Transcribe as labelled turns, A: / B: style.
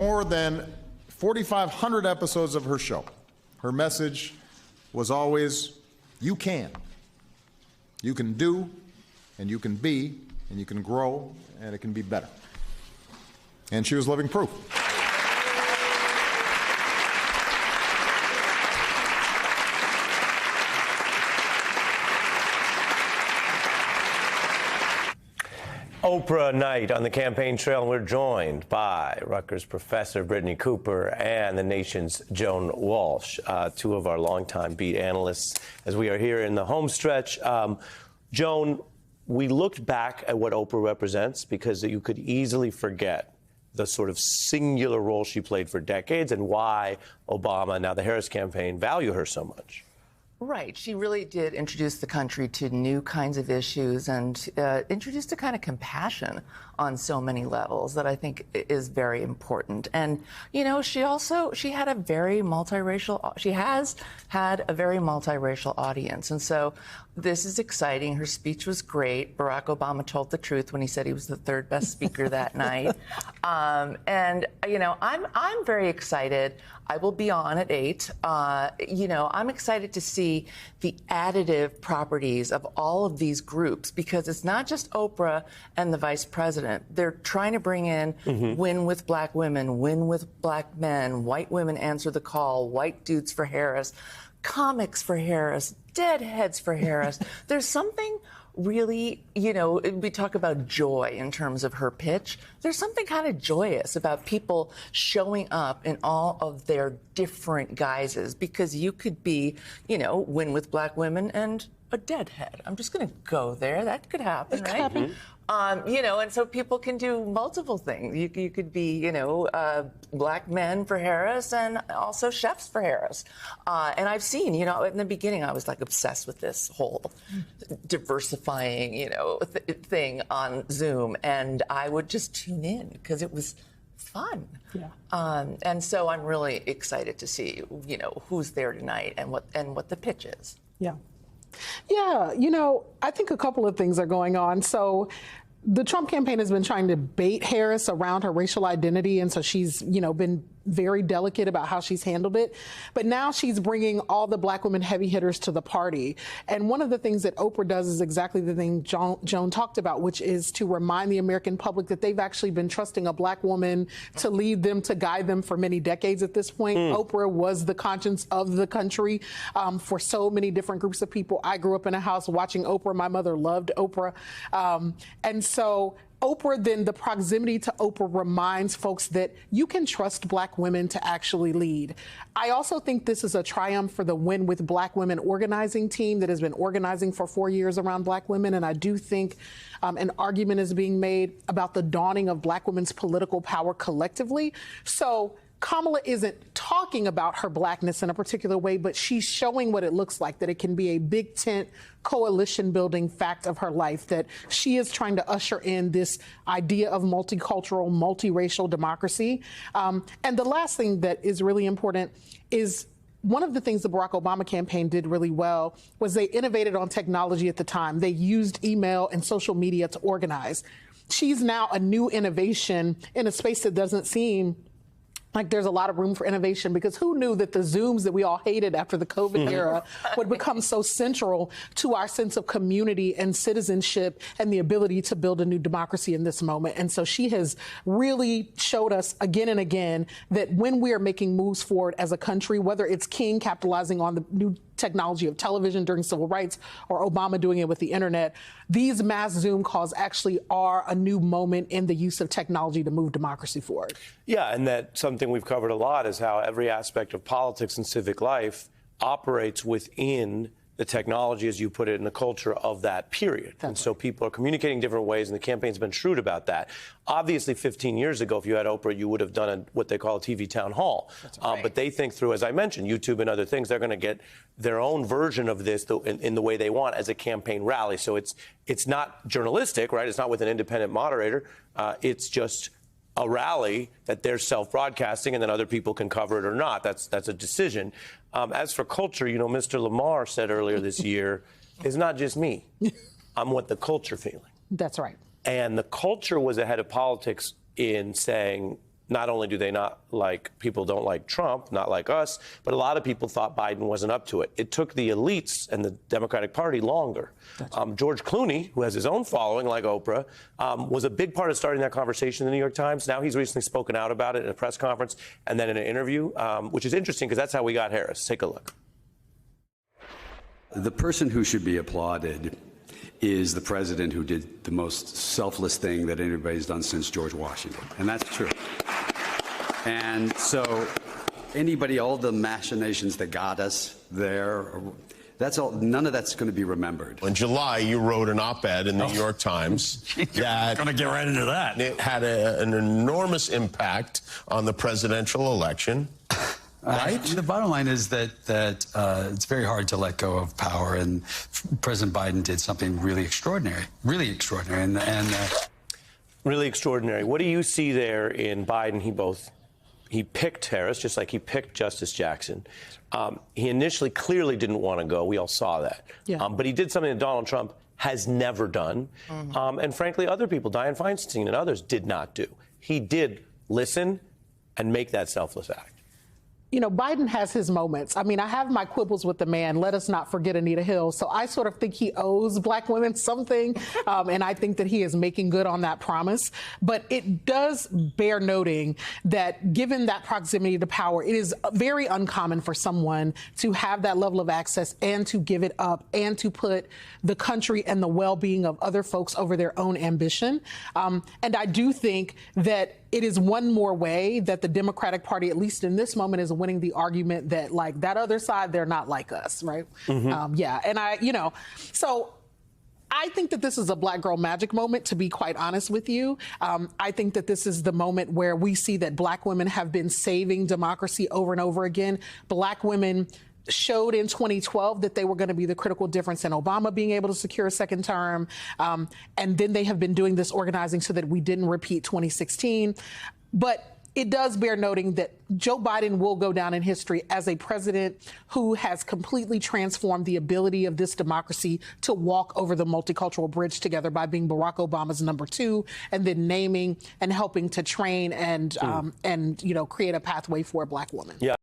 A: More than 4,500 episodes of her show. Her message was always, you can. You can do, and you can be, and you can grow, and it can be better. And she was living proof.
B: Oprah night on the campaign trail, and we're joined by Rutgers professor Brittany Cooper and the Nation's Joan Walsh, two of our longtime beat analysts, as we are here in the home stretch. Joan, we looked back at what Oprah represents because you could easily forget the sort of singular role she played for decades and why Obama, now the Harris campaign, value her so much.
C: Right. She really did introduce the country to new kinds of issues and introduced a kind of compassion on so many levels that I think is very important. And, you know, she had a very she has had a very multiracial audience. And so this is exciting. Her speech was great. Barack Obama told the truth when he said he was the third best speaker that night. And, you know, I'm very excited. I will be on at 8. You know, I'm excited to see the additive properties of all of these groups, because it's not just Oprah and the vice president. They're trying to bring in win with black women, win with black men, white women answer the call, white dudes for Harris, comics for Harris, deadheads for Harris. There's something really, you know, we talk about joy in terms of her pitch. There's something kind of joyous about people showing up in all of their different guises, because you could be, you know, win with black women and a deadhead. I'm just going to go there. That could happen, right? Happen. You know, and so people can do multiple things. You could be, you know, black men for Harris and also chefs for Harris. And I've seen, you know, in the beginning, I was like obsessed with this whole diversifying, you know, thing on Zoom. And I would just tune in because it was fun. Yeah. And so I'm really excited to see, you know, who's there tonight and what the pitch is.
D: Yeah. Yeah, you know, I think a couple of things are going on. So the Trump campaign has been trying to bait Harris around her racial identity, and so she's, you know, been very delicate about how she's handled it. But now she's bringing all the black women heavy hitters to the party. And one of the things that Oprah does is exactly the thing Joan talked about, which is to remind the American public that they've actually been trusting a black woman to lead them, to guide them for many decades at this point. Oprah was the conscience of the country for so many different groups of people. I grew up in a house watching Oprah. My mother loved Oprah. And so Oprah, then the proximity to Oprah reminds folks that you can trust black women to actually lead. I also think this is a triumph for the Win with Black Women organizing team that has been organizing for 4 years around black women. And I do think an argument is being made about the dawning of black women's political power collectively. So Kamala isn't talking about her blackness in a particular way, but she's showing what it looks like, that it can be a big tent coalition building fact of her life, that she is trying to usher in this idea of multicultural, multiracial democracy. And the last thing that is really important is one of the things the Barack Obama campaign did really well was they innovated on technology at the time. They used email and social media to organize. She's now a new innovation in a space that doesn't seem like there's a lot of room for innovation, because who knew that the Zooms that we all hated after the COVID era would become so central to our sense of community and citizenship and the ability to build a new democracy in this moment. And so she has really showed us again and again that when we are making moves forward as a country, whether it's King capitalizing on the new technology of television during civil rights or Obama doing it with the internet, these mass Zoom calls actually are a new moment in the use of technology to move democracy forward.
B: Yeah, and that something we've covered a lot is how every aspect of politics and civic life operates within the technology, as you put it, in the culture of that period. And so people are communicating different ways, and the campaign's been shrewd about that. Obviously, 15 years ago, if you had Oprah, you would have done what they call a TV town hall. Right. But they think through, as I mentioned, YouTube and other things, they're going to get their own version of this in the way they want as a campaign rally. So it's not journalistic, right? It's not with an independent moderator. It's just a rally that they're self-broadcasting, and then other people can cover it or not. That's a decision. As for culture, you know, Mr. Lamar said earlier this year, it's not just me. I'm what the culture feeling.
D: That's right.
B: And the culture was ahead of politics in saying not only do they not like, people don't like Trump, not like us, but a lot of people thought Biden wasn't up to it. It took the elites and the Democratic Party longer. George Clooney, who has his own following like Oprah, was a big part of starting that conversation in the New York Times. Now he's recently spoken out about it in a press conference and then in an interview, which is interesting because that's how we got Harris. Take a look.
E: The person who should be applauded is the president who did the most selfless thing that anybody's done since George Washington. And that's true. And so all the machinations that got us there, that's all. None of that's going to be remembered.
F: In July, you wrote an op-ed in the New York Times that
G: going to get right into that.
F: It had an enormous impact on the presidential election. Right?
G: The bottom line is that it's very hard to let go of power, and President Biden did something really extraordinary, really extraordinary.
B: What do you see there in Biden? He picked Harris, just like he picked Justice Jackson. He initially clearly didn't want to go. We all saw that.
D: Yeah.
B: But he did something that Donald Trump has never done. And frankly, other people, Dianne Feinstein and others, did not do. He did listen and make that selfless act.
D: You know, Biden has his moments. I mean, I have my quibbles with the man. Let us not forget Anita Hill. So I sort of think he owes black women something. And I think that he is making good on that promise. But it does bear noting that given that proximity to power, it is very uncommon for someone to have that level of access and to give it up and to put the country and the well-being of other folks over their own ambition. And I do think that it is one more way that the Democratic Party, at least in this moment, is winning the argument that, like, that other side, they're not like us, right? Yeah, and so I think that this is a black girl magic moment, to be quite honest with you. I think that this is the moment where we see that black women have been saving democracy over and over again. Black women showed in 2012 that they were going to be the critical difference in Obama being able to secure a second term. And then they have been doing this organizing so that we didn't repeat 2016. But it does bear noting that Joe Biden will go down in history as a president who has completely transformed the ability of this democracy to walk over the multicultural bridge together by being Barack Obama's number 2 and then naming and helping to train and create a pathway for a black woman.
B: Yeah.